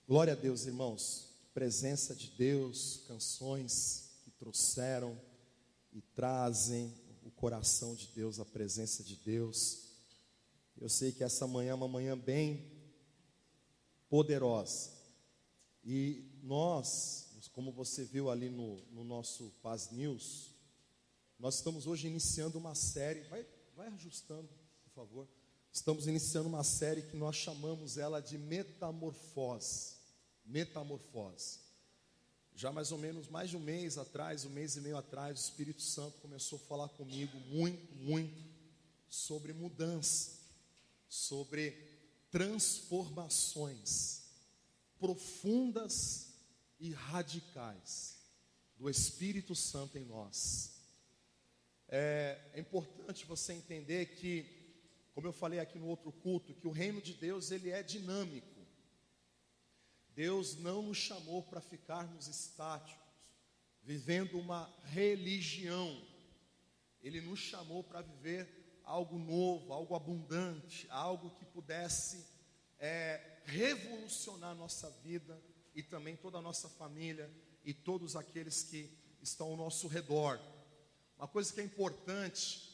Glória a Deus, irmãos. Presença de Deus, canções que trouxeram e trazem o coração de Deus, a presença de Deus. Eu sei que essa manhã é uma manhã bem poderosa. E nós, como você viu ali no nosso Paz News, nós estamos hoje iniciando uma série. Vai ajustando, por favor. Estamos iniciando uma série que nós chamamos ela de Metamorfose. Metamorfose. Já mais ou menos mais de um mês atrás, um mês e meio atrás, o Espírito Santo começou a falar comigo muito sobre mudança, sobre transformações profundas e radicais do Espírito Santo em nós. É importante você entender que, como eu falei aqui no outro culto, que o reino de Deus ele é dinâmico. Deus não nos chamou para ficarmos estáticos, vivendo uma religião. Ele nos chamou para viver algo novo, algo abundante, algo que pudesse revolucionar a nossa vida e também toda a nossa família e todos aqueles que estão ao nosso redor. Uma coisa que é importante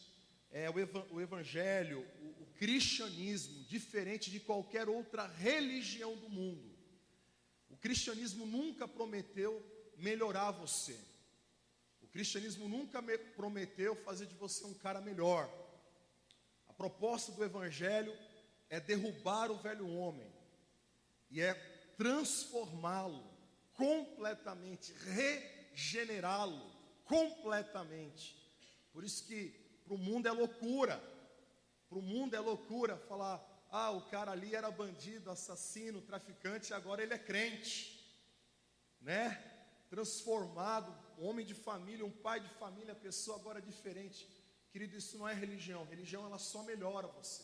é o evangelho, o cristianismo, diferente de qualquer outra religião do mundo. O cristianismo nunca prometeu melhorar você. O cristianismo nunca prometeu fazer de você um cara melhor. A proposta do evangelho é derrubar o velho homem e é transformá-lo completamente, regenerá-lo completamente. Por isso que para o mundo é loucura. Para o mundo é loucura falar: ah, o cara ali era bandido, assassino, traficante, agora ele é crente, né? Transformado, um homem de família, um pai de família, a pessoa agora é diferente. Querido, isso não é religião. Religião ela só melhora você.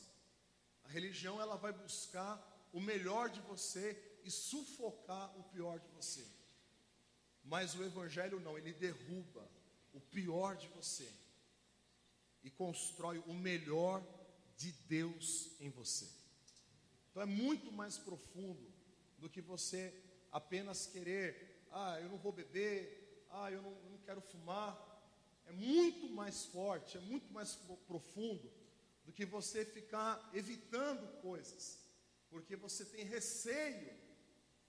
A religião ela vai buscar o melhor de você e sufocar o pior de você. Mas o evangelho não, ele derruba o pior de você e constrói o melhor de Deus em você. Então é muito mais profundo do que você apenas querer: ah, eu não vou beber, ah, eu não quero fumar. É muito mais forte, é muito mais profundo do que você ficar evitando coisas, porque você tem receio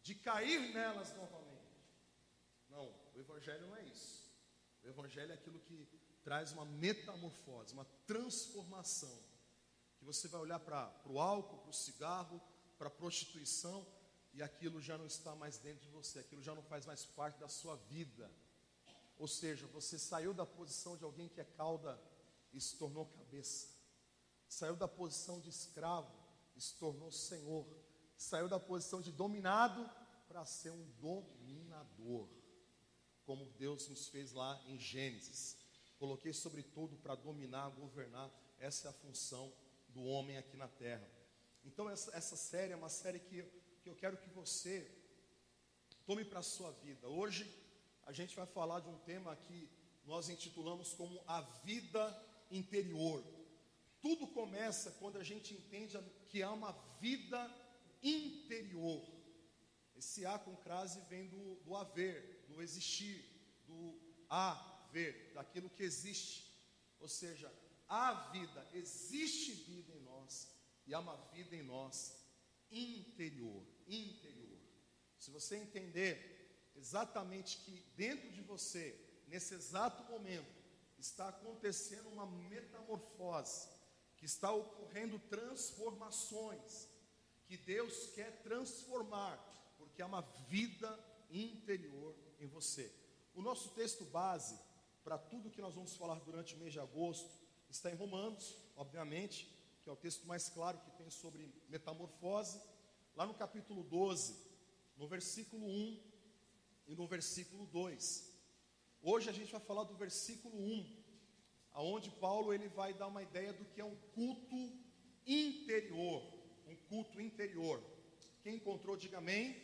de cair nelas novamente. Não, o evangelho não é isso. O evangelho é aquilo que traz uma metamorfose, uma transformação. Que você vai olhar para o álcool, para o cigarro, para a prostituição, e aquilo já não está mais dentro de você, aquilo já não faz mais parte da sua vida. Ou seja, você saiu da posição de alguém que é cauda e se tornou cabeça. Saiu da posição de escravo e se tornou senhor. Saiu da posição de dominado para ser um dominador, como Deus nos fez lá em Gênesis. Coloquei sobre tudo para dominar, governar. Essa é a função do homem aqui na terra. Então essa série é uma série que eu quero que você tome para a sua vida. Hoje a gente vai falar de um tema que nós intitulamos como a vida interior. Tudo começa quando a gente entende que há uma vida interior. Esse A com crase vem do haver, do existir, do haver, daquilo que existe. Ou seja, há vida, existe vida em nós, e há uma vida em nós interior. Se você entender exatamente que dentro de você, nesse exato momento, está acontecendo uma metamorfose, que está ocorrendo transformações, que Deus quer transformar, porque há uma vida interior em você. O nosso texto base, para tudo que nós vamos falar durante o mês de agosto, está em Romanos, obviamente, que é o texto mais claro que tem sobre metamorfose. Lá no capítulo 12, no versículo 1 e no versículo 2. Hoje a gente vai falar do versículo 1, aonde Paulo ele vai dar uma ideia do que é um culto interior. Um culto interior. Quem encontrou, diga amém.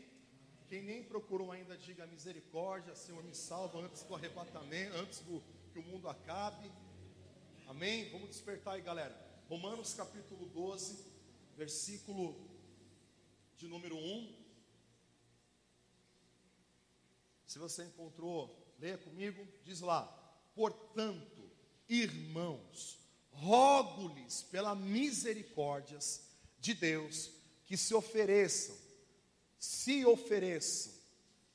Quem nem procurou ainda, diga misericórdia. Senhor, me salva antes do arrebatamento, antes que o mundo acabe. Amém? Vamos despertar aí, galera. Romanos capítulo 12, versículo de número 1. Se você encontrou, leia comigo, diz lá: portanto, irmãos, rogo-lhes pela misericórdias de Deus, que se ofereçam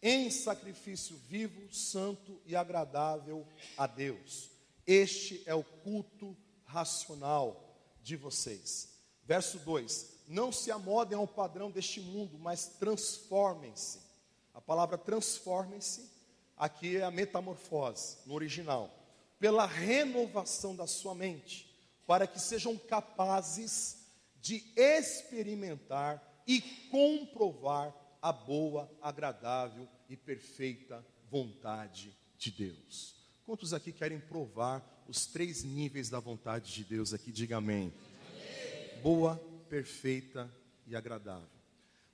em sacrifício vivo, santo e agradável a Deus. Este é o culto racional de vocês. Verso 2: não se amodem ao padrão deste mundo, mas transformem-se. A palavra transformem-se aqui é a metamorfose, no original. Pela renovação da sua mente, para que sejam capazes de experimentar e comprovar a boa, agradável e perfeita vontade de Deus. Quantos aqui querem provar os 3 níveis da vontade de Deus aqui? Diga amém. Amém. Boa, perfeita e agradável.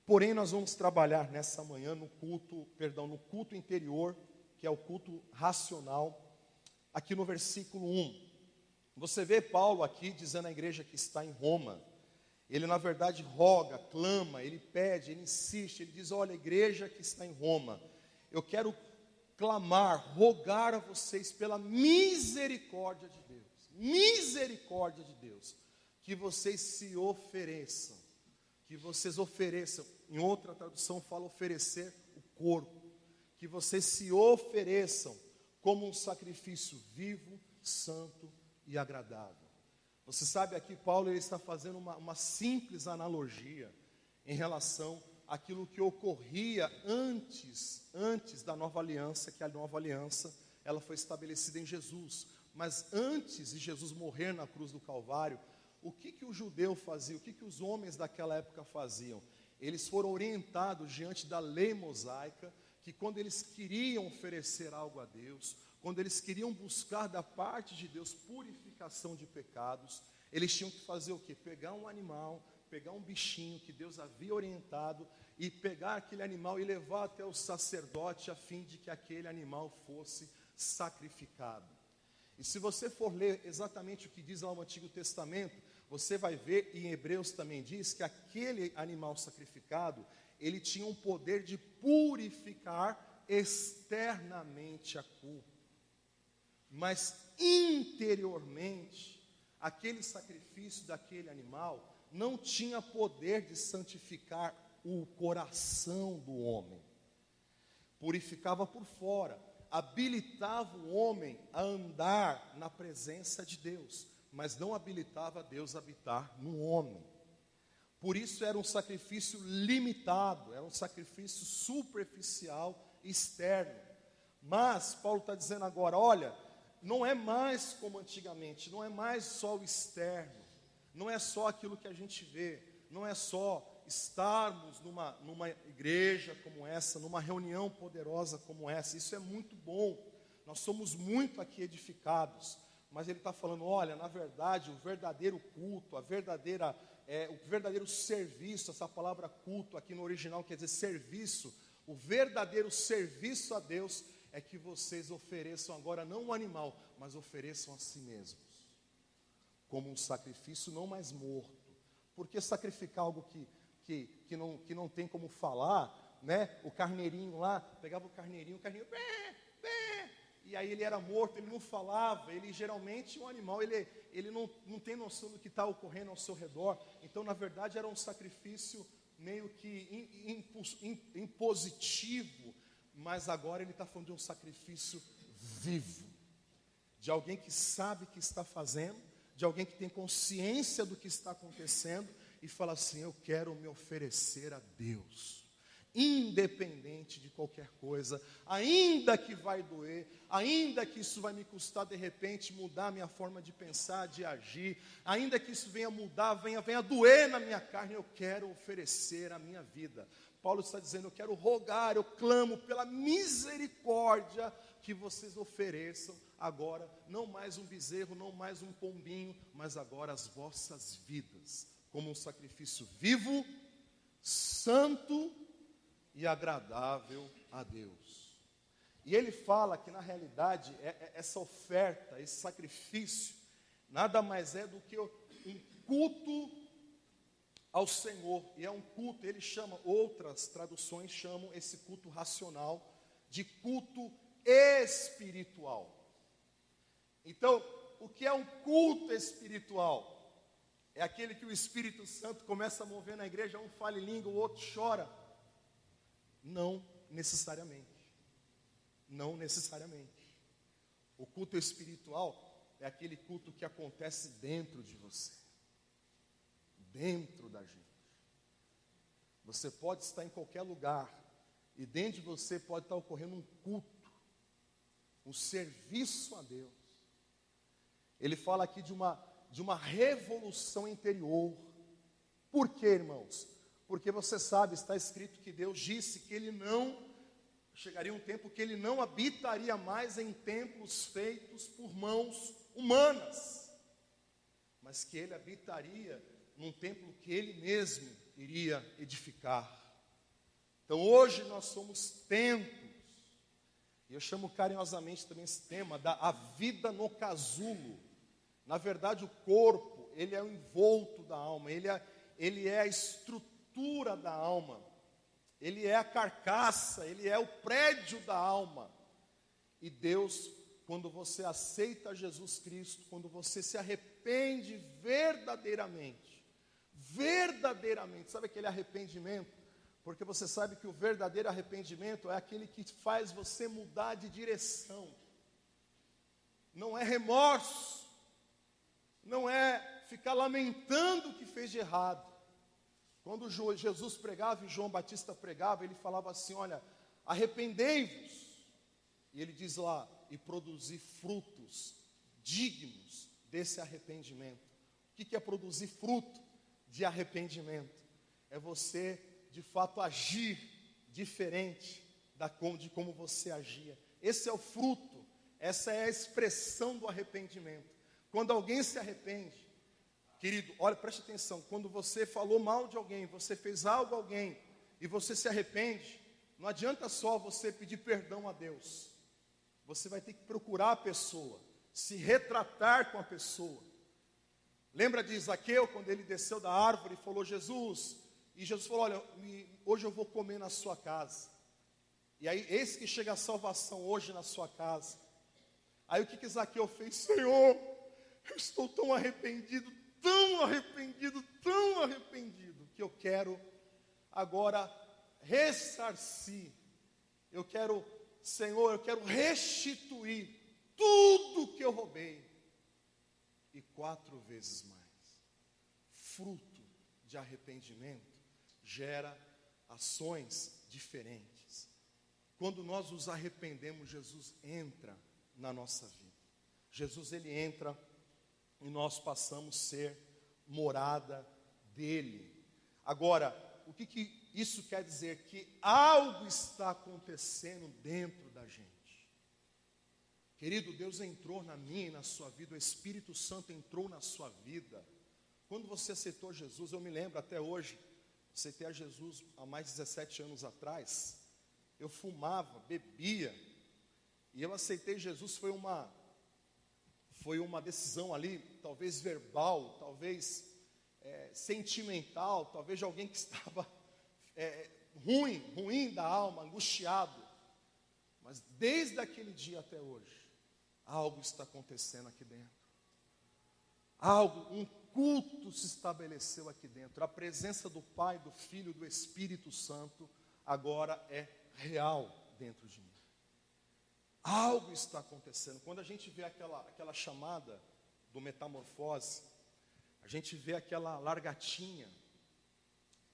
Porém, nós vamos trabalhar nessa manhã no culto interior, que é o culto racional, aqui no versículo 1. Você vê Paulo aqui dizendo à igreja que está em Roma. Ele na verdade roga, clama, ele pede, ele insiste, ele diz: olha, igreja que está em Roma, eu quero clamar, rogar a vocês pela misericórdia de Deus, que vocês se ofereçam, em outra tradução fala oferecer o corpo, que vocês se ofereçam como um sacrifício vivo, santo e agradável. Você sabe, aqui Paulo ele está fazendo uma simples analogia em relação àquilo que ocorria antes da nova aliança, que a nova aliança ela foi estabelecida em Jesus. Mas antes de Jesus morrer na cruz do Calvário, o que o judeu fazia, o que os homens daquela época faziam? Eles foram orientados diante da lei mosaica, que quando eles queriam oferecer algo a Deus, quando eles queriam buscar da parte de Deus purificação de pecados, eles tinham que fazer o quê? Pegar um animal, pegar um bichinho que Deus havia orientado, e pegar aquele animal e levar até o sacerdote, a fim de que aquele animal fosse sacrificado. E se você for ler exatamente o que diz lá no Antigo Testamento, você vai ver, e em Hebreus também diz, que aquele animal sacrificado, ele tinha um poder de purificar externamente a culpa. Mas interiormente, aquele sacrifício daquele animal não tinha poder de santificar o coração do homem. Purificava por fora, habilitava o homem a andar na presença de Deus, mas não habilitava Deus a habitar no homem. Por isso era um sacrifício limitado, era um sacrifício superficial, externo. Mas Paulo está dizendo agora: olha, não é mais como antigamente, não é mais só o externo, não é só aquilo que a gente vê, não é só estarmos numa igreja como essa, numa reunião poderosa como essa. Isso é muito bom, nós somos muito aqui edificados, mas ele está falando: olha, na verdade, o verdadeiro culto, o verdadeiro serviço, essa palavra culto aqui no original quer dizer serviço, o verdadeiro serviço a Deus é que vocês ofereçam agora não um animal, mas ofereçam a si mesmos, como um sacrifício não mais morto. Porque sacrificar algo que não tem como falar, né? O carneirinho lá, pegava o carneirinho, bé, bé, e aí ele era morto, ele não falava. Ele geralmente, um animal, ele não tem noção do que está ocorrendo ao seu redor. Então, na verdade, era um sacrifício meio que impositivo. Mas agora ele está falando de um sacrifício vivo, de alguém que sabe o que está fazendo, de alguém que tem consciência do que está acontecendo e fala assim: eu quero me oferecer a Deus, independente de qualquer coisa, ainda que vai doer, ainda que isso vai me custar de repente mudar a minha forma de pensar, de agir, ainda que isso venha mudar, venha doer na minha carne, eu quero oferecer a minha vida. Paulo está dizendo: eu quero rogar, eu clamo pela misericórdia, que vocês ofereçam agora, não mais um bezerro, não mais um pombinho, mas agora as vossas vidas, como um sacrifício vivo, santo e agradável a Deus. E ele fala que na realidade, essa oferta, esse sacrifício, nada mais é do que um culto ao Senhor. E é um culto, ele chama, outras traduções chamam esse culto racional de culto espiritual. Então, o que é um culto espiritual? É aquele que o Espírito Santo começa a mover na igreja, um fala em língua, o outro chora. Não necessariamente. Não necessariamente. O culto espiritual é aquele culto que acontece dentro de você. Dentro da gente. Você pode estar em qualquer lugar e dentro de você pode estar ocorrendo um culto, um serviço a Deus. Ele fala aqui de uma revolução interior. Por quê, irmãos? Porque você sabe, está escrito que Deus disse que chegaria um tempo que Ele não habitaria mais em templos feitos por mãos humanas, mas que Ele habitaria num templo que Ele mesmo iria edificar. Então hoje nós somos templos, e eu chamo carinhosamente também esse tema a vida no casulo. Na verdade, o corpo, ele é o envolto da alma, ele é a estrutura da alma, ele é a carcaça, ele é o prédio da alma. E Deus, quando você aceita Jesus Cristo, quando você se arrepende verdadeiramente, sabe aquele arrependimento? Porque você sabe que o verdadeiro arrependimento é aquele que faz você mudar de direção. Não é remorso, não é ficar lamentando o que fez de errado. Quando Jesus pregava e João Batista pregava, ele falava assim, olha, arrependei-vos. E ele diz lá, e produzir frutos dignos desse arrependimento. O que é produzir fruto de arrependimento? É você, de fato, agir diferente de como você agia. Esse é o fruto, essa é a expressão do arrependimento. Quando alguém se arrepende, querido, olha, preste atenção, quando você falou mal de alguém, você fez algo a alguém, e você se arrepende, não adianta só você pedir perdão a Deus. Você vai ter que procurar a pessoa, se retratar com a pessoa. Lembra de Zaqueu, quando ele desceu da árvore e falou, Jesus, e Jesus falou, olha, hoje eu vou comer na sua casa. E aí, eis que chega a salvação hoje na sua casa. Aí o que Zaqueu fez? Senhor, eu estou tão arrependido, que eu quero agora ressarcir. Senhor, eu quero restituir tudo que eu roubei. E 4 vezes mais. Fruto de arrependimento gera ações diferentes. Quando nós nos arrependemos, Jesus entra na nossa vida. Jesus, ele entra e nós passamos a ser morada dele. Agora, o que isso quer dizer? Que algo está acontecendo dentro da gente. Querido, Deus entrou na minha e na sua vida, o Espírito Santo entrou na sua vida. Quando você aceitou Jesus, eu me lembro até hoje, aceitei a Jesus há mais de 17 anos atrás, eu fumava, bebia, e eu aceitei Jesus, foi uma decisão ali, talvez verbal, talvez sentimental, talvez de alguém que estava ruim da alma, angustiado. Mas desde aquele dia até hoje, algo está acontecendo aqui dentro. Um culto se estabeleceu aqui dentro. A presença do Pai, do Filho, do Espírito Santo agora é real dentro de mim. Algo está acontecendo. Quando a gente vê aquela chamada do metamorfose, a gente vê aquela largatinha,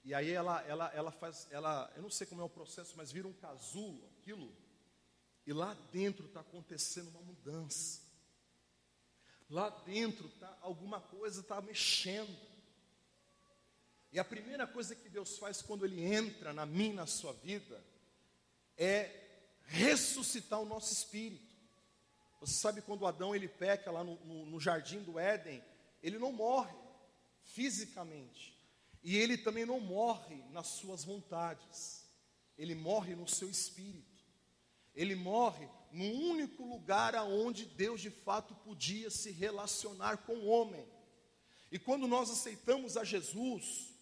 e aí ela faz, eu não sei como é o processo, mas vira um casulo, aquilo, e lá dentro está acontecendo uma mudança. Lá dentro alguma coisa está mexendo. E a primeira coisa que Deus faz quando Ele entra na minha e na sua vida é ressuscitar o nosso espírito. Você sabe quando Adão ele peca lá no jardim do Éden, ele não morre fisicamente. E ele também não morre nas suas vontades. Ele morre no seu espírito. Ele morre no único lugar aonde Deus de fato podia se relacionar com o homem. E quando nós aceitamos a Jesus,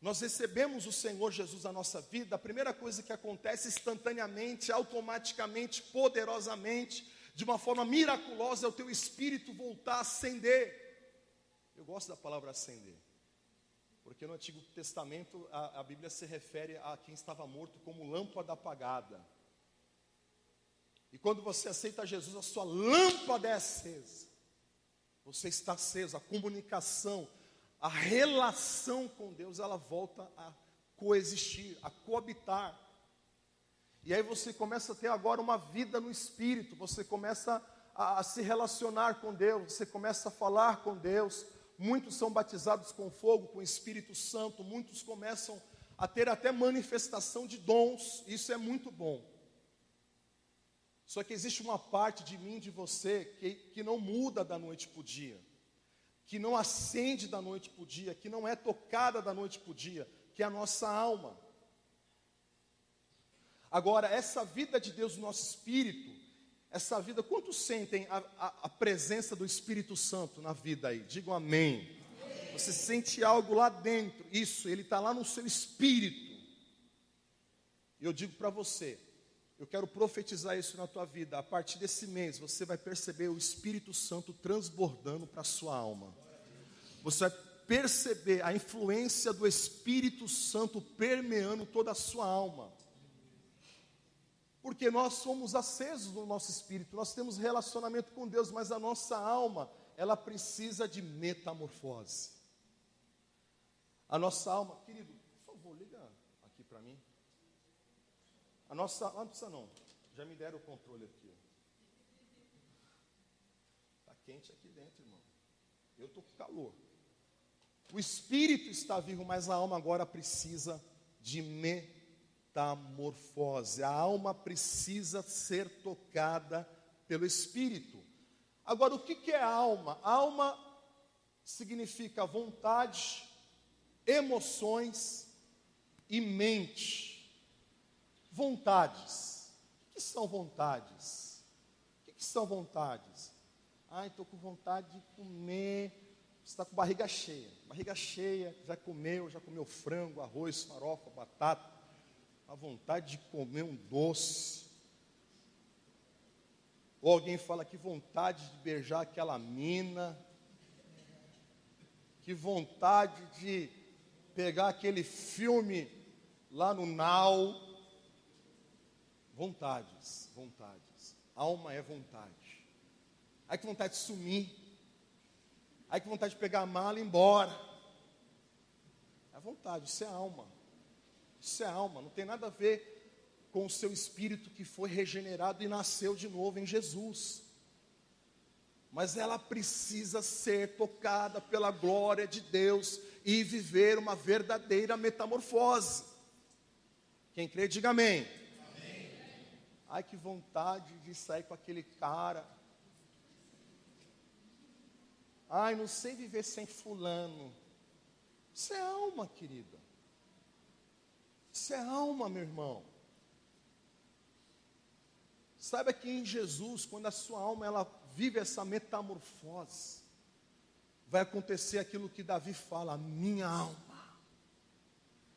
Nós recebemos o Senhor Jesus na nossa vida, a primeira coisa que acontece instantaneamente, automaticamente, poderosamente, de uma forma miraculosa, é o teu espírito voltar a acender. Eu gosto da palavra acender, porque no Antigo Testamento a Bíblia se refere a quem estava morto como lâmpada apagada. E quando você aceita Jesus, a sua lâmpada é acesa. Você está aceso, a comunicação, a relação com Deus, ela volta a coexistir, a coabitar. E aí você começa a ter agora uma vida no Espírito, você começa a se relacionar com Deus, você começa a falar com Deus. Muitos são batizados com fogo, com o Espírito Santo, muitos começam a ter até manifestação de dons, isso é muito bom. Só que existe uma parte de mim, de você, que não muda da noite para o dia, que não acende da noite para o dia, que não é tocada da noite para o dia, que é a nossa alma. Agora, essa vida de Deus no nosso espírito, essa vida, quantos sentem a presença do Espírito Santo na vida aí? Digam amém. Você sente algo lá dentro, isso, ele está lá no seu espírito. E eu digo para você, eu quero profetizar isso na tua vida. A partir desse mês, você vai perceber o Espírito Santo transbordando para a sua alma. Você vai perceber a influência do Espírito Santo permeando toda a sua alma. Porque nós somos acesos no nosso espírito, nós temos relacionamento com Deus, mas a nossa alma, ela precisa de metamorfose. A nossa alma, querido, por favor, liga aqui para mim. A nossa, não precisa não, já me deram o controle aqui. Está quente aqui dentro, irmão. Eu estou com calor. O espírito está vivo, mas a alma agora precisa de metamorfose. A alma precisa ser tocada pelo espírito. Agora, o que é alma? Alma significa vontade, emoções e mente. Vontades. O que são vontades? O que são vontades? Estou com vontade de comer. Você está com barriga cheia. Barriga cheia, já comeu frango, arroz, farofa, batata. A vontade de comer um doce. Ou alguém fala que vontade de beijar aquela mina. Que vontade de pegar aquele filme lá no Now. Vontades. Alma é vontade. Ai, que vontade de sumir. Ai, que vontade de pegar a mala e ir embora. É vontade, isso é alma. Isso é alma, não tem nada a ver com o seu espírito que foi regenerado e nasceu de novo em Jesus. Mas ela precisa ser tocada pela glória de Deus e viver uma verdadeira metamorfose. Quem crê, diga amém. Ai, que vontade de sair com aquele cara. Ai, não sei viver sem fulano. Isso é alma, querida. Isso é alma, meu irmão. Saiba que em Jesus, quando a sua alma ela vive essa metamorfose, vai acontecer aquilo que Davi fala: a minha alma,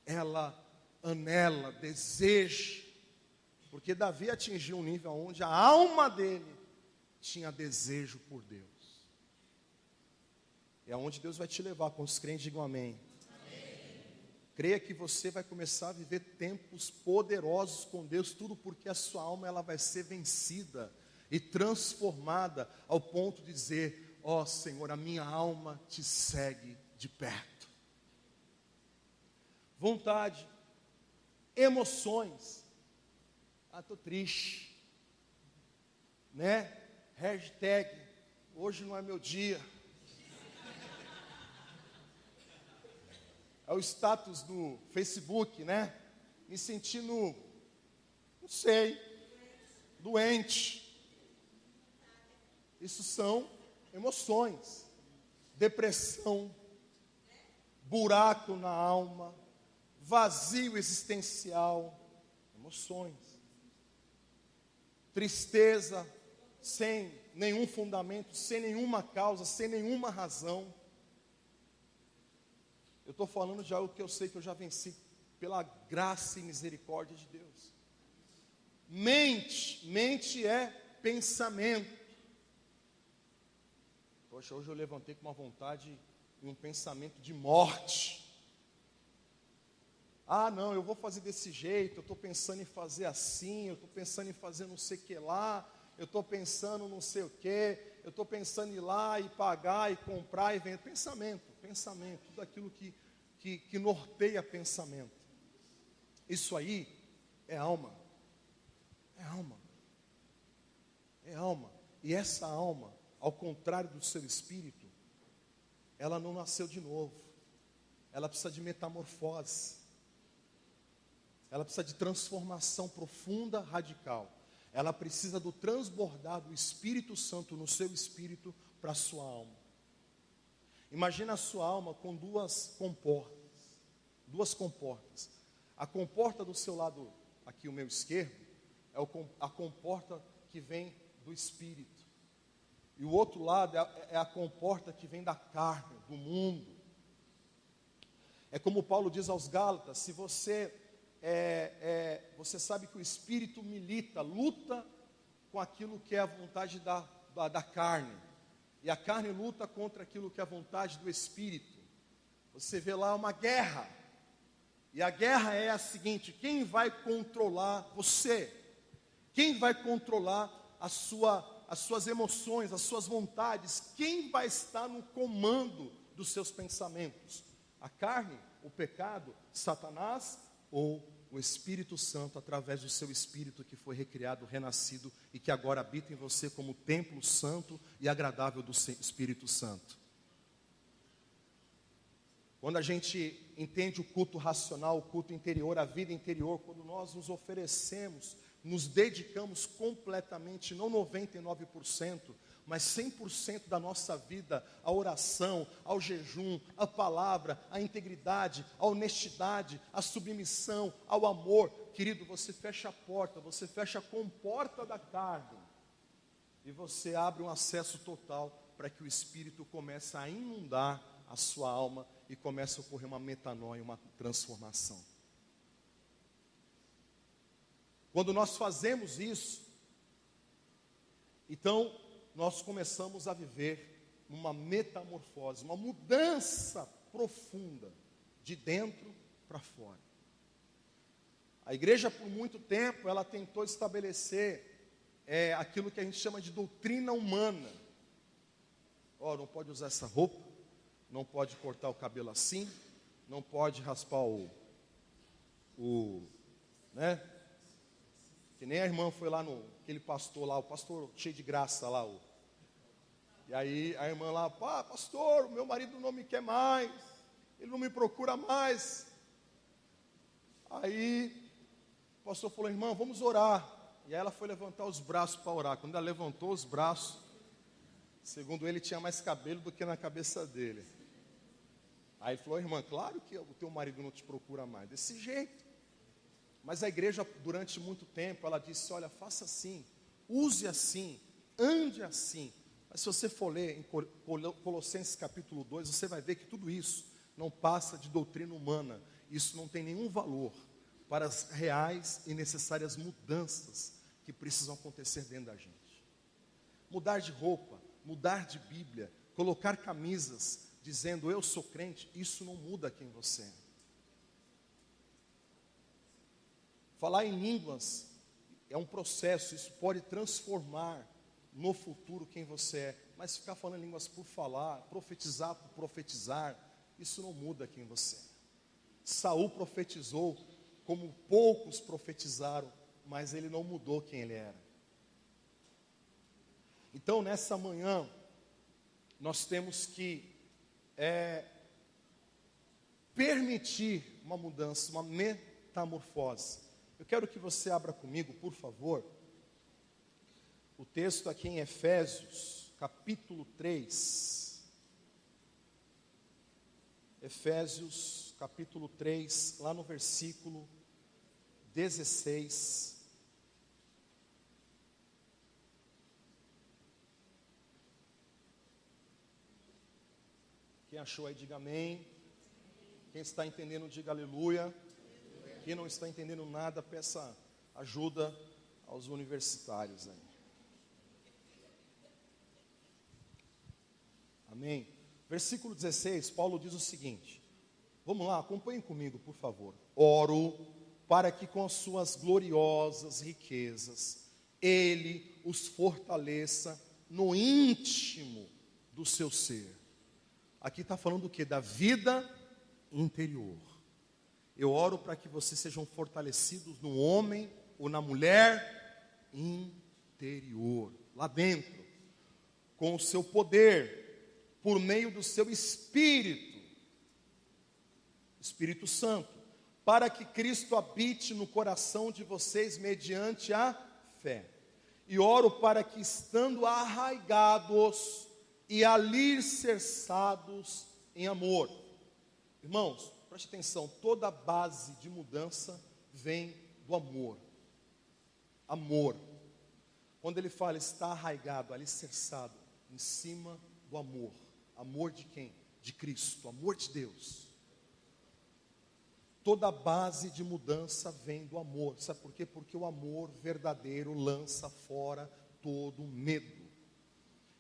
ela anela, deseja. Porque Davi atingiu um nível onde a alma dele tinha desejo por Deus. É aonde Deus vai te levar. Com os crentes, digam amém. Amém. Creia que você vai começar a viver tempos poderosos com Deus, tudo porque a sua alma ela vai ser vencida e transformada ao ponto de dizer: ó Senhor, a minha alma te segue de perto. Vontade, emoções. Estou triste, né? Hashtag, hoje não é meu dia. É o status do Facebook, né? Me sentindo, não sei, doente. Isso são emoções. Depressão, buraco na alma, vazio existencial, emoções. Tristeza, sem nenhum fundamento, sem nenhuma causa, sem nenhuma razão. Eu estou falando de algo que eu sei que eu já venci pela graça e misericórdia de Deus. Mente é pensamento. Poxa, hoje eu levantei com uma vontade e um pensamento de morte. Ah, não, eu vou fazer desse jeito, eu estou pensando em fazer assim, eu estou pensando em fazer não sei o que lá, eu estou pensando não sei o que, eu estou pensando em ir lá e pagar e comprar e vender. Pensamento, tudo aquilo que norteia pensamento. Isso aí é alma. É alma. É alma. E essa alma, ao contrário do seu espírito, ela não nasceu de novo. Ela precisa de metamorfose. Ela precisa de transformação profunda, radical. Ela precisa do transbordar do Espírito Santo no seu espírito para a sua alma. Imagina a sua alma com duas comportas. Duas comportas. A comporta do seu lado, aqui o meu esquerdo, é a comporta que vem do Espírito. E o outro lado é a comporta que vem da carne, do mundo. É como Paulo diz aos Gálatas, se você sabe que o Espírito milita, luta com aquilo que é a vontade da carne. E a carne luta contra aquilo que é a vontade do Espírito. Você vê lá uma guerra. E a guerra é a seguinte: quem vai controlar você? Quem vai controlar as suas emoções, as suas vontades? Quem vai estar no comando dos seus pensamentos? A carne, o pecado, Satanás ou o Espírito Santo, através do seu Espírito que foi recriado, renascido e que agora habita em você como templo santo e agradável do Espírito Santo? Quando a gente entende o culto racional, o culto interior, a vida interior, quando nós nos oferecemos, nos dedicamos completamente, não 99%, mas 100% da nossa vida à oração, ao jejum, à palavra, à integridade, à honestidade, à submissão, ao amor, querido, você fecha a porta, você fecha a comporta da carne e você abre um acesso total para que o Espírito comece a inundar a sua alma e comece a ocorrer uma metanoia, uma transformação. Quando nós fazemos isso, então nós começamos a viver uma metamorfose, uma mudança profunda, de dentro para fora. A igreja, por muito tempo, ela tentou estabelecer aquilo que a gente chama de doutrina humana. Não pode usar essa roupa, não pode cortar o cabelo assim, não pode raspar né? Que nem a irmã foi lá aquele pastor lá, o pastor cheio de graça lá. E aí a irmã lá, pastor, meu marido não me quer mais, ele não me procura mais. Aí o pastor falou, irmã, vamos orar. E aí ela foi levantar os braços para orar. Quando ela levantou os braços, segundo ele, tinha mais cabelo do que na cabeça dele. Aí ele falou, irmã, claro que o teu marido não te procura mais, desse jeito. Mas a igreja, durante muito tempo, ela disse, olha, faça assim, use assim, ande assim. Mas se você for ler em Colossenses capítulo 2, você vai ver que tudo isso não passa de doutrina humana. Isso não tem nenhum valor para as reais e necessárias mudanças que precisam acontecer dentro da gente. Mudar de roupa, mudar de Bíblia, colocar camisas dizendo eu sou crente, isso não muda quem você é. Falar em línguas é um processo, isso pode transformar no futuro quem você é. Mas ficar falando em línguas por falar, profetizar por profetizar, isso não muda quem você é. Saul profetizou como poucos profetizaram, mas ele não mudou quem ele era. Então nessa manhã, nós temos que permitir uma mudança, uma metamorfose. Eu quero que você abra comigo, por favor, o texto aqui em Efésios, capítulo 3. Efésios, capítulo 3, lá no versículo 16. Quem achou aí, diga amém. Quem está entendendo, diga aleluia. Quem não está entendendo nada, peça ajuda aos universitários aí. Amém? Versículo 16, Paulo diz o seguinte. Vamos lá, acompanhem comigo, por favor. Oro para que com as suas gloriosas riquezas Ele os fortaleça no íntimo do seu ser. Aqui está falando do que? Da vida interior. Eu oro para que vocês sejam fortalecidos no homem ou na mulher interior, lá dentro, com o seu poder, por meio do seu Espírito Santo, para que Cristo habite no coração de vocês mediante a fé. E oro para que, estando arraigados e alicerçados em amor. Irmãos, preste atenção, toda a base de mudança vem do amor. Amor. Quando ele fala está arraigado, alicerçado, em cima do amor. Amor de quem? De Cristo, amor de Deus. Toda a base de mudança vem do amor. Sabe por quê? Porque o amor verdadeiro lança fora todo medo.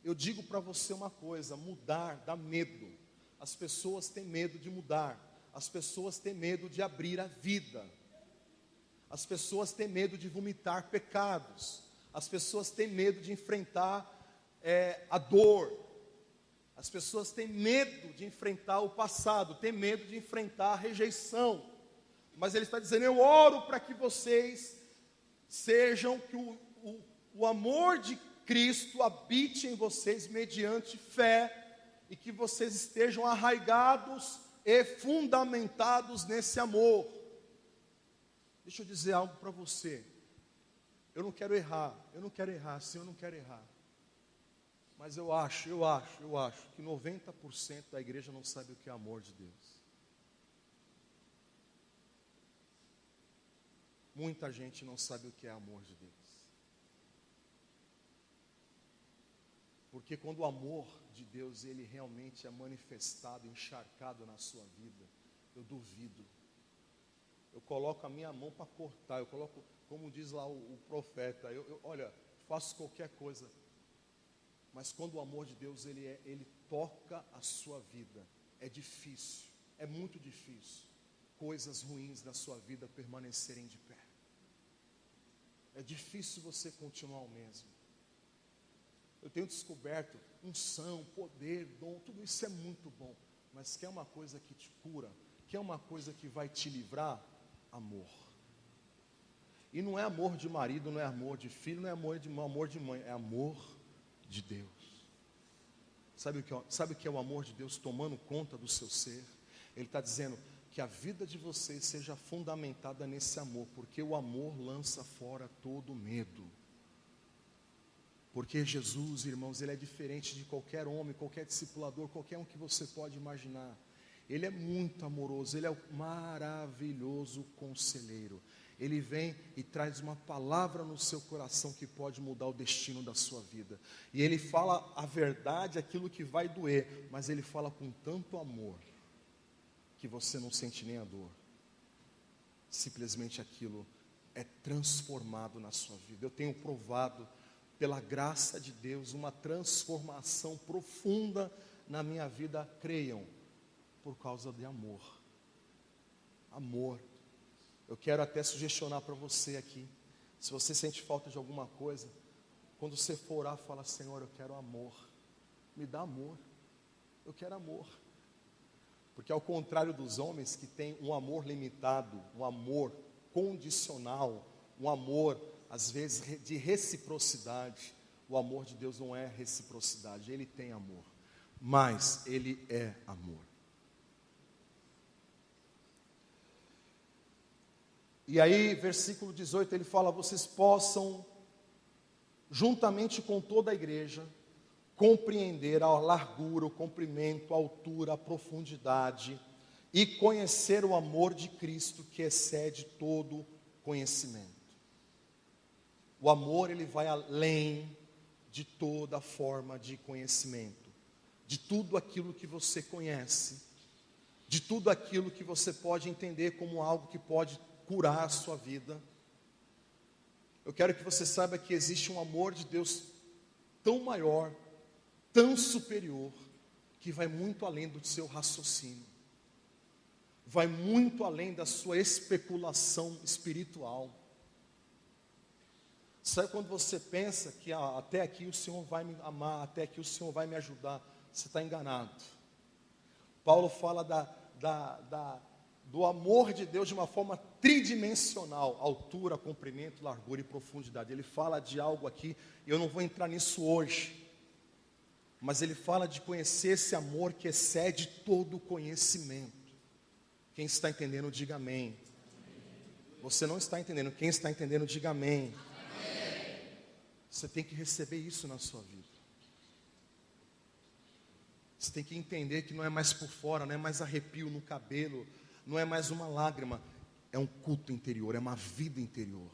Eu digo para você uma coisa, mudar dá medo. As pessoas têm medo de mudar. As pessoas têm medo de abrir a vida. As pessoas têm medo de vomitar pecados. As pessoas têm medo de enfrentar a dor. As pessoas têm medo de enfrentar o passado, têm medo de enfrentar a rejeição. Mas ele está dizendo, eu oro para que vocês sejam, que o amor de Cristo habite em vocês mediante fé, e que vocês estejam arraigados e fundamentados nesse amor. Deixa eu dizer algo para você. Eu não quero errar, sim, eu não quero errar. Mas eu acho que 90% da igreja não sabe o que é amor de Deus. Muita gente não sabe o que é amor de Deus. Porque quando o amor de Deus, ele realmente é manifestado, encharcado na sua vida, eu duvido. Eu coloco a minha mão para cortar, eu coloco, como diz lá o profeta, olha, faço qualquer coisa. Mas quando o amor de Deus, ele toca a sua vida, é difícil, é muito difícil, coisas ruins na sua vida permanecerem de pé. É difícil você continuar o mesmo. Eu tenho descoberto unção, poder, dom, tudo isso é muito bom. Mas quer uma coisa que te cura? Quer uma coisa que vai te livrar? Amor. E não é amor de marido, não é amor de filho, não é amor de mãe, é amor de Deus. Sabe o que é o amor de Deus tomando conta do seu ser? Ele está dizendo que a vida de vocês seja fundamentada nesse amor, porque o amor lança fora todo medo. Porque Jesus, irmãos, ele é diferente de qualquer homem, qualquer discipulador, qualquer um que você pode imaginar. Ele é muito amoroso, ele é o maravilhoso conselheiro. Ele vem e traz uma palavra no seu coração que pode mudar o destino da sua vida. E ele fala a verdade, aquilo que vai doer, mas ele fala com tanto amor, que você não sente nem a dor. Simplesmente aquilo é transformado na sua vida. Eu tenho provado, pela graça de Deus, uma transformação profunda na minha vida, creiam, por causa de amor. Amor. Eu quero até sugestionar para você aqui, se você sente falta de alguma coisa, quando você for orar, fala, Senhor, eu quero amor. Me dá amor. Eu quero amor. Porque ao contrário dos homens que têm um amor limitado, um amor condicional, um amor às vezes de reciprocidade, o amor de Deus não é reciprocidade, ele tem amor, mas ele é amor. E aí, versículo 18, ele fala, vocês possam, juntamente com toda a igreja, compreender a largura, o comprimento, a altura, a profundidade, e conhecer o amor de Cristo, que excede todo conhecimento. O amor, ele vai além de toda forma de conhecimento, de tudo aquilo que você conhece, de tudo aquilo que você pode entender como algo que pode curar a sua vida. Eu quero que você saiba que existe um amor de Deus tão maior, tão superior, que vai muito além do seu raciocínio, vai muito além da sua especulação espiritual. Sabe quando você pensa que até aqui o Senhor vai me amar, até aqui o Senhor vai me ajudar, você está enganado. Paulo fala do amor de Deus de uma forma tridimensional, altura, comprimento, largura e profundidade. Ele fala de algo aqui, eu não vou entrar nisso hoje, mas ele fala de conhecer esse amor que excede todo o conhecimento. Quem está entendendo, diga amém. Você não está entendendo, quem está entendendo, diga amém. Você tem que receber isso na sua vida. Você tem que entender que não é mais por fora, não é mais arrepio no cabelo, não é mais uma lágrima, é um culto interior, é uma vida interior.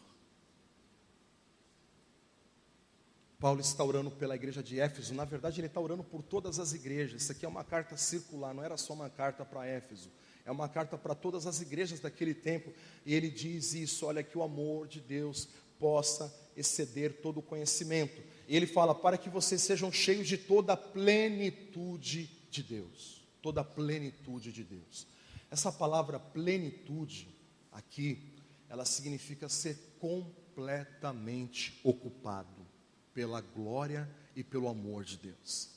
Paulo está orando pela igreja de Éfeso, na verdade ele está orando por todas as igrejas. Isso aqui é uma carta circular, não era só uma carta para Éfeso, é uma carta para todas as igrejas daquele tempo. E ele diz isso, olha, que o amor de Deus possa exceder todo o conhecimento. E ele fala, para que vocês sejam cheios de toda a plenitude de Deus. Toda a plenitude de Deus. Essa palavra plenitude aqui, ela significa ser completamente ocupado pela glória e pelo amor de Deus.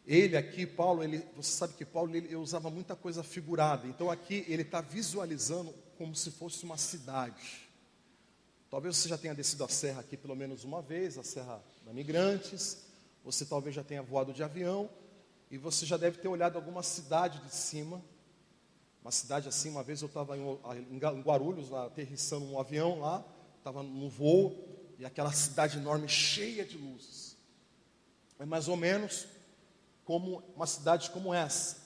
Ele aqui, Paulo, você sabe que Paulo ele usava muita coisa figurada. Então aqui ele está visualizando como se fosse uma cidade. Talvez você já tenha descido a serra aqui pelo menos uma vez, a Serra da Imigrantes. Você talvez já tenha voado de avião. E você já deve ter olhado alguma cidade de cima. Uma cidade assim, uma vez eu estava em Guarulhos, lá, aterrissando um avião lá. Estava no voo. E aquela cidade enorme, cheia de luzes. É mais ou menos como uma cidade como essa.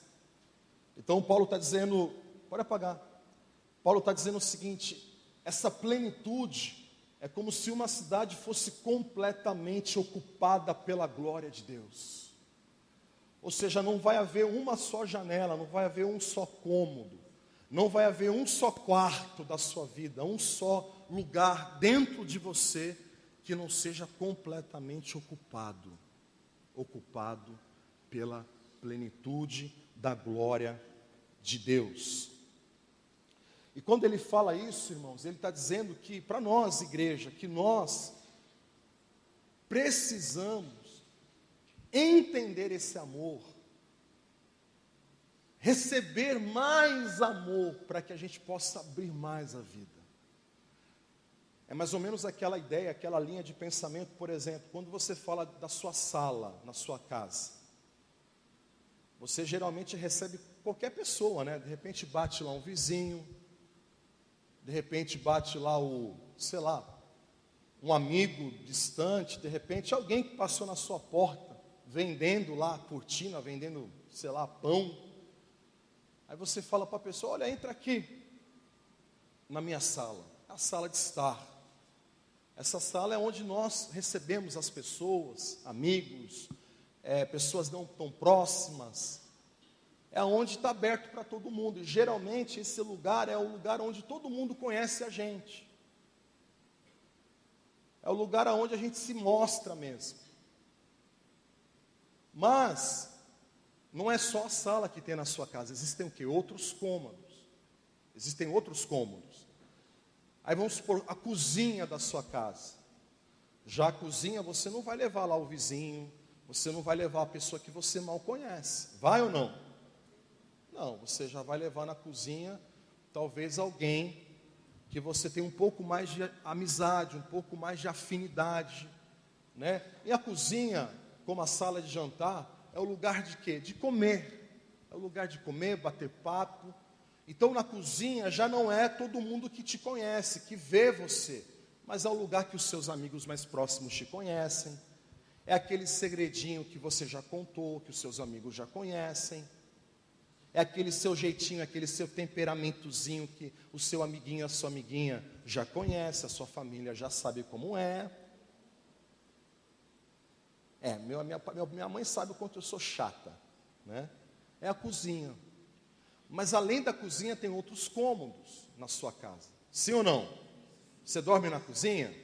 Então Paulo está dizendo, pode apagar. Paulo está dizendo o seguinte, essa plenitude é como se uma cidade fosse completamente ocupada pela glória de Deus. Ou seja, não vai haver uma só janela, não vai haver um só cômodo, não vai haver um só quarto da sua vida, um só lugar dentro de você que não seja completamente ocupado pela plenitude da glória de Deus. E quando ele fala isso, irmãos, ele está dizendo que para nós, igreja, que nós precisamos entender esse amor, receber mais amor para que a gente possa abrir mais a vida. É mais ou menos aquela ideia, aquela linha de pensamento, por exemplo, quando você fala da sua sala, na sua casa, você geralmente recebe qualquer pessoa, né? De repente bate lá um vizinho, de repente bate lá um amigo distante, de repente alguém que passou na sua porta, vendendo lá a cortina, vendendo, pão. Aí você fala para a pessoa, olha, entra aqui na minha sala, a sala de estar. Essa sala é onde nós recebemos as pessoas, amigos, pessoas não tão próximas. É onde está aberto para todo mundo. E geralmente esse lugar é o lugar onde todo mundo conhece a gente. É o lugar onde a gente se mostra mesmo. Mas não é só a sala que tem na sua casa. Existem o quê? Outros cômodos. Existem outros cômodos. Aí vamos supor a cozinha da sua casa. Já a cozinha você não vai levar lá o vizinho. Você não vai levar a pessoa que você mal conhece. Vai ou não? Não, você já vai levar na cozinha talvez alguém que você tem um pouco mais de amizade, um pouco mais de afinidade, né? E a cozinha, como a sala de jantar, é o lugar de quê? De comer. É o lugar de comer, bater papo. Então na cozinha já não é todo mundo que te conhece, que vê você, mas é o lugar que os seus amigos mais próximos te conhecem. É aquele segredinho que você já contou, que os seus amigos já conhecem. É aquele seu jeitinho, aquele seu temperamentozinho que o seu amiguinho, a sua amiguinha já conhece, a sua família já sabe como é. Minha mãe sabe o quanto eu sou chata, né? É a cozinha. Mas além da cozinha tem outros cômodos na sua casa. Sim ou não? Você dorme na cozinha?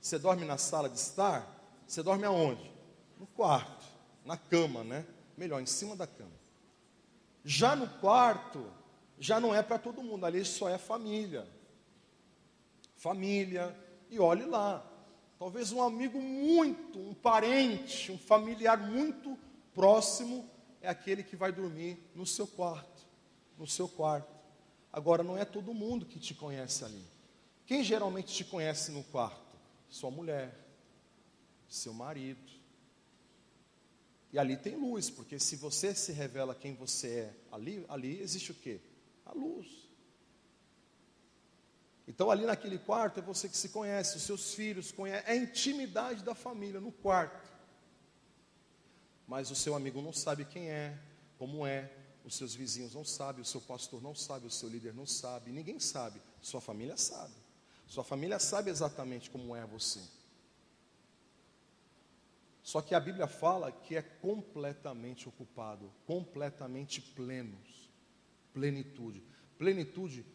Você dorme na sala de estar? Você dorme aonde? No quarto, na cama, né? Melhor, em cima da cama. Já no quarto, já não é para todo mundo, ali só é família. Família, e olhe lá. Talvez um amigo muito, um parente, um familiar muito próximo é aquele que vai dormir no seu quarto. No seu quarto. Agora, não é todo mundo que te conhece ali. Quem geralmente te conhece no quarto? Sua mulher, seu marido. E ali tem luz, porque se você se revela quem você é, ali existe o quê? A luz. Então ali naquele quarto é você que se conhece, os seus filhos conhecem, é a intimidade da família no quarto. Mas o seu amigo não sabe quem é, como é, os seus vizinhos não sabem, o seu pastor não sabe, o seu líder não sabe, ninguém sabe, sua família sabe. Sua família sabe exatamente como é você. Só que a Bíblia fala que é completamente ocupado, completamente plenos, plenitude. Plenitude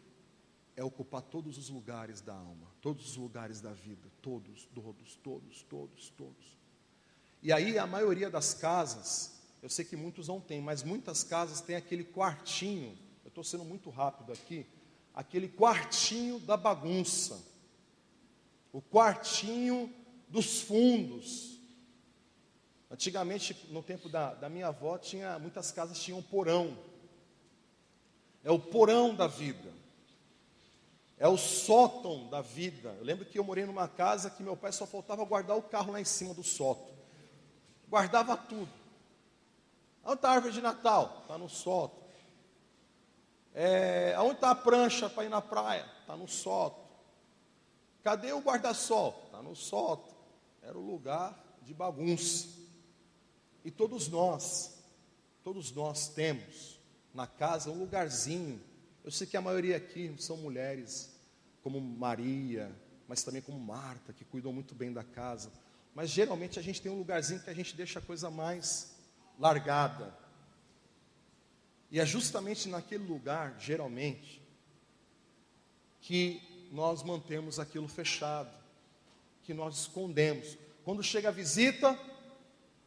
é ocupar todos os lugares da alma, todos os lugares da vida, todos. E aí a maioria das casas, eu sei que muitos não têm, mas muitas casas têm aquele quartinho, eu estou sendo muito rápido aqui, aquele quartinho da bagunça, o quartinho dos fundos. Antigamente, no tempo da minha avó, muitas casas tinham um porão. É o porão da vida. É o sótão da vida. Eu lembro que eu morei numa casa que meu pai só faltava guardar o carro lá em cima do sótão. Guardava tudo. Onde está a árvore de Natal? Está no sótão. Onde está a prancha para ir na praia? Está no sótão. Cadê o guarda-sol? Está no sótão. Era o lugar de bagunça. E todos nós temos na casa um lugarzinho. Eu sei que a maioria aqui são mulheres, como Maria, mas também como Marta, que cuidam muito bem da casa. Mas geralmente a gente tem um lugarzinho que a gente deixa a coisa mais largada. E é justamente naquele lugar, geralmente, que nós mantemos aquilo fechado, que nós escondemos. Quando chega a visita,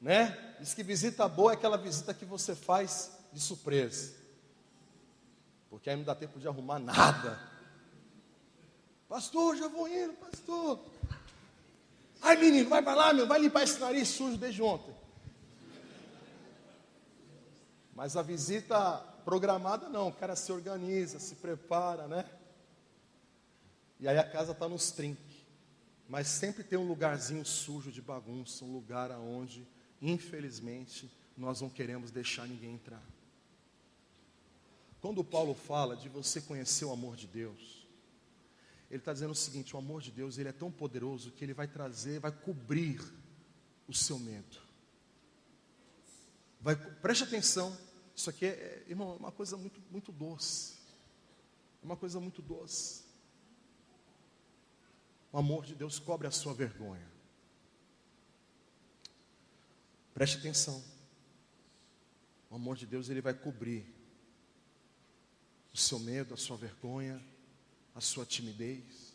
né? Diz que visita boa é aquela visita que você faz de surpresa. Porque aí não dá tempo de arrumar nada. Pastor, já vou indo, pastor. Ai, menino, vai para lá, meu, vai limpar esse nariz sujo desde ontem. Mas a visita programada não, o cara se organiza, se prepara, né? E aí a casa está nos trinques. Mas sempre tem um lugarzinho sujo de bagunça, um lugar aonde, infelizmente, nós não queremos deixar ninguém entrar. Quando Paulo fala de você conhecer o amor de Deus, ele está dizendo o seguinte: o amor de Deus, ele é tão poderoso que ele vai trazer, vai cobrir o seu medo. Preste atenção, isso aqui irmão, é uma coisa muito, muito doce. É uma coisa muito doce. O amor de Deus cobre a sua vergonha. Preste atenção. O amor de Deus, ele vai cobrir o seu medo, a sua vergonha, a sua timidez.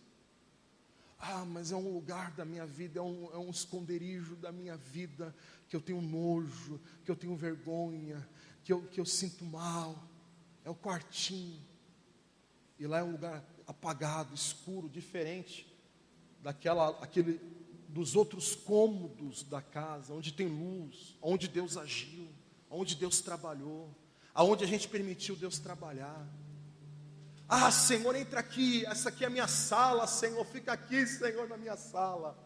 Ah, mas é um lugar da minha vida, é um esconderijo da minha vida, que eu tenho nojo, que eu tenho vergonha, que eu sinto mal. É o quartinho. E lá é um lugar apagado, escuro, diferente dos outros cômodos da casa, onde tem luz, onde Deus agiu, onde Deus trabalhou, aonde a gente permitiu Deus trabalhar. Ah, Senhor, entra aqui, essa aqui é a minha sala, Senhor, fica aqui, Senhor, na minha sala.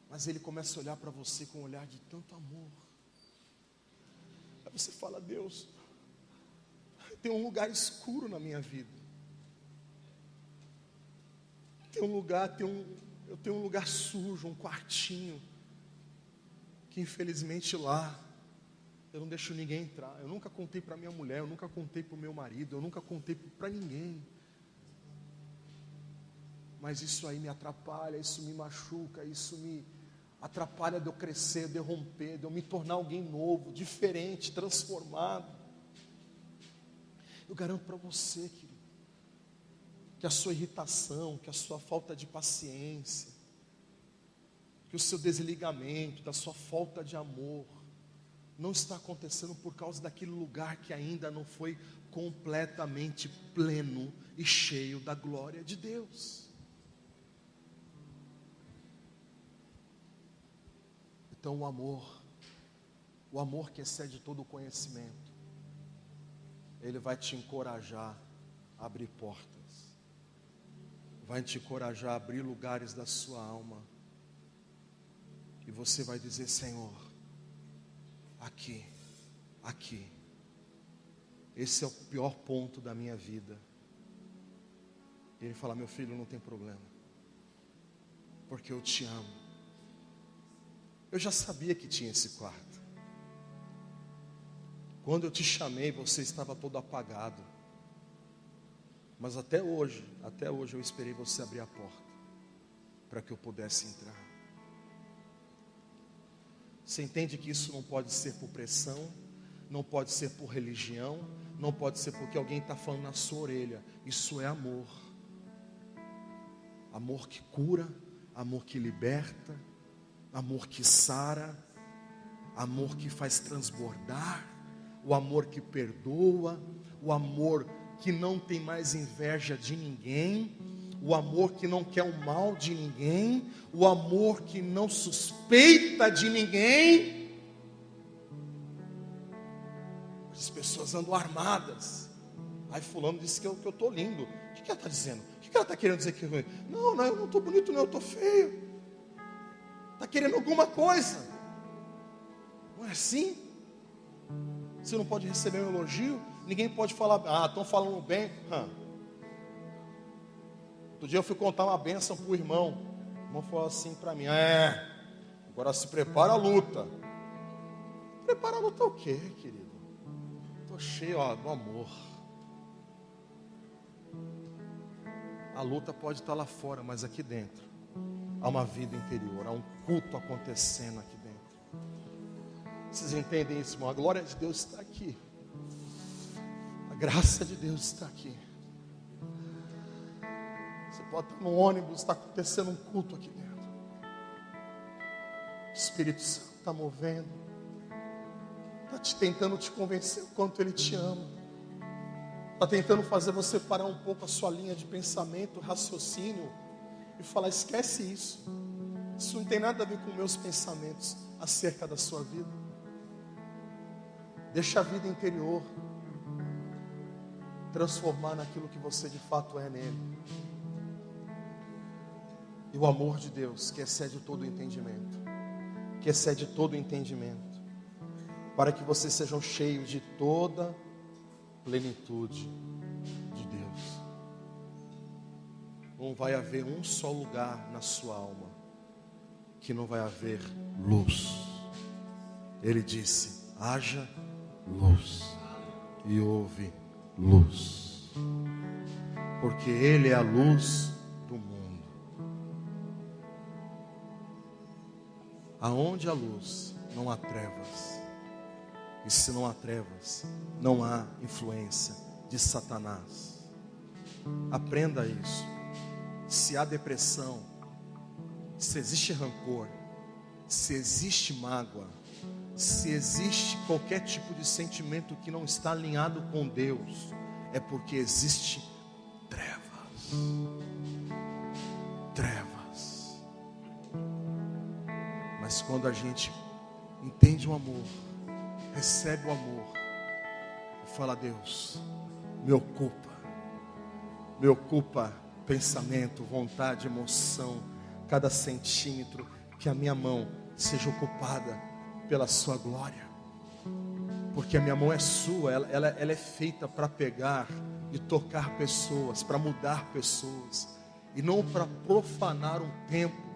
Mas Ele começa a olhar para você com um olhar de tanto amor. Aí você fala: Deus, tem um lugar escuro na minha vida. Eu tenho um lugar sujo, um quartinho, que infelizmente lá eu não deixo ninguém entrar. Eu nunca contei para minha mulher, eu nunca contei para o meu marido, eu nunca contei para ninguém. Mas isso aí me atrapalha, isso me machuca, isso me atrapalha de eu crescer, de eu romper, de eu me tornar alguém novo, diferente, transformado. Eu garanto para você, querido, que a sua irritação, que a sua falta de paciência, que o seu desligamento, da sua falta de amor, não está acontecendo por causa daquele lugar que ainda não foi completamente pleno e cheio da glória de Deus. Então o amor que excede todo o conhecimento, ele vai te encorajar a abrir portas, vai te encorajar a abrir lugares da sua alma, e você vai dizer: Senhor, aqui, esse é o pior ponto da minha vida. E ele fala: meu filho, não tem problema, porque eu te amo. Eu já sabia que tinha esse quarto. Quando eu te chamei, você estava todo apagado. Mas até hoje eu esperei você abrir a porta, para que eu pudesse entrar. Você entende que isso não pode ser por pressão, não pode ser por religião, não pode ser porque alguém está falando na sua orelha. Isso é amor. Amor que cura, amor que liberta, amor que sara, amor que faz transbordar, o amor que perdoa, o amor que não tem mais inveja de ninguém, o amor que não quer o mal de ninguém, o amor que não suspeita de ninguém. As pessoas andam armadas. Aí fulano disse que eu estou lindo. O que ela está dizendo? O que ela está querendo dizer que eu... Não, eu não estou bonito não, eu estou feio. Está querendo alguma coisa. Não é assim? Você não pode receber um elogio. Ninguém pode falar: estão falando bem. Outro dia eu fui contar uma bênção para o irmão. O irmão falou assim para mim: agora se prepara a luta. Prepara a luta o quê, querido? Estou cheio do amor. A luta pode estar lá fora, mas aqui dentro há uma vida interior, há um culto acontecendo aqui dentro. Vocês entendem isso, irmão? A glória de Deus está aqui. A graça de Deus está aqui. Você pode estar no ônibus, está acontecendo um culto aqui dentro. O Espírito Santo está movendo, está tentando te convencer o quanto Ele te ama. Está tentando fazer você parar um pouco a sua linha de pensamento, raciocínio, e falar: esquece isso. Isso não tem nada a ver com meus pensamentos acerca da sua vida. Deixa a vida interior transformar naquilo que você de fato é nele. E o amor de Deus, que excede todo o entendimento, para que vocês sejam cheios de toda plenitude de Deus. Não vai haver um só lugar na sua alma que não vai haver luz. Ele disse: haja luz, e houve luz, porque Ele é a luz do mundo. Aonde há luz, não há trevas. E se não há trevas, não há influência de Satanás. Aprenda isso. Se há depressão, se existe rancor, se existe mágoa, se existe qualquer tipo de sentimento que não está alinhado com Deus, é porque existe trevas. Mas quando a gente entende o amor, recebe o amor e fala: Deus, me ocupa pensamento, vontade, emoção, cada centímetro, que a minha mão seja ocupada pela sua glória, porque a minha mão é sua, ela é feita para pegar e tocar pessoas, para mudar pessoas, e não para profanar um templo